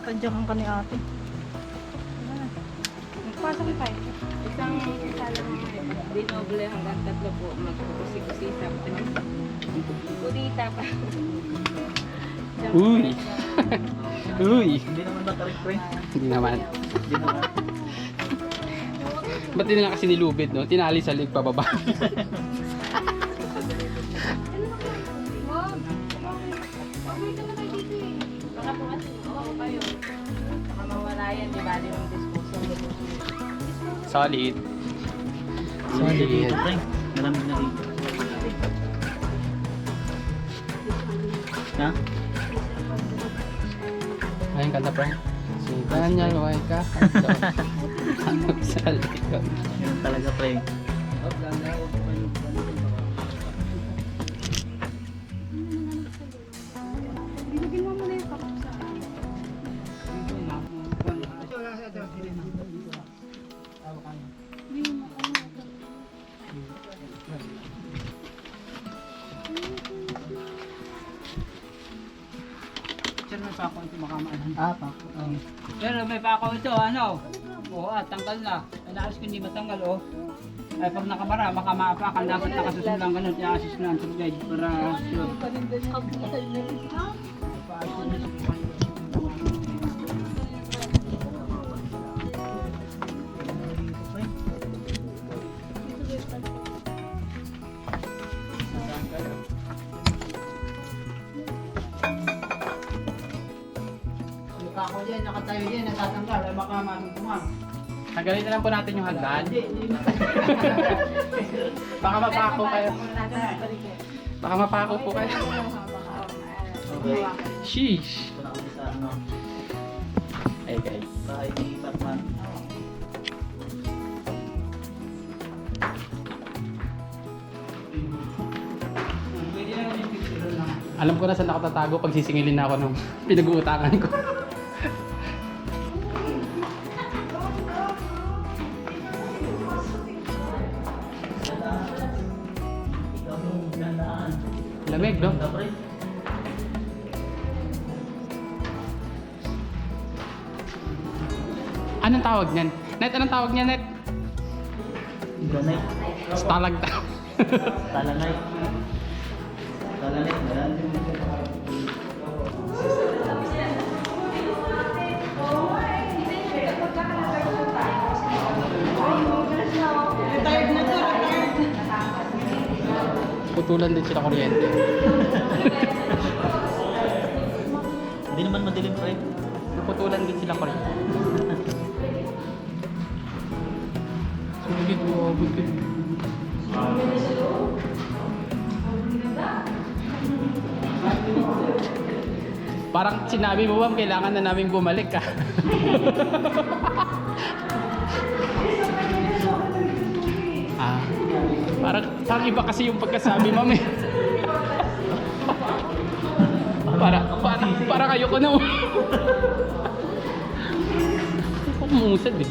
Tadyakan ka ni ate. Pasok tayo. Isang salang dinoble hanggang 3 po. Magkukusi-kusita. Kurita pa. Uy! Uy! Hindi naman matarik pre. Hindi naman. Hindi naman. Ba't din na kasi nilubid, no? Tinali sa lig pababa. Baka po kasi ako kayo. Baka mawala yan. Di ba? Di yung disposal. Solid. Solid. Pre, marami na dito. Ha? Ayun kanta, Frank. Si Daniel, huwag ka. Hanap sa likod. Yun talaga pre. Binigyan mo muna yung kapap sa akin. Hindi mo ako. Sir, may pako ito makamaanan. Ah, pa. Sir, may pako ito, ano? Oo, tanggal na. Inaayos ko hindi matanggal, oh. Ay, pag nakabara, baka maapakan, dapat nakasusun lang ganun, i-assist na ang tour guide para sure. Yung pako dyan, nakatayo dyan, natatanggal, ay baka matungtungan. Tagalin na lang po natin yung hagdan. Hindi. Baka mapako kayo. Baka mapako po kayo. Okay. Sheesh. Ito na kami sa ano. Hey guys. Bahay ni Batman. Pwede na yung picture lang. Alam ko na saan ako tatago pag sisingilin na ako ng pinag-uutangan ko. Ikaw yung gandaan. Lamig, no? Ganda pre. Anong tawag niyan? Net, anong tawag niyan, Net? Ganay. Stalagta. Talanay. Talanay. Yan. Putulan din sila kuryente. Hindi naman madilim pre. Putulan din sila kuryente. Sulit mo, buti. Parang sinabi mo ba, kailangan na namin bumalik ka. Ah, parang iba kasi yung pagkasabi, ma'am eh. Parang ayoko na. Ako musad eh.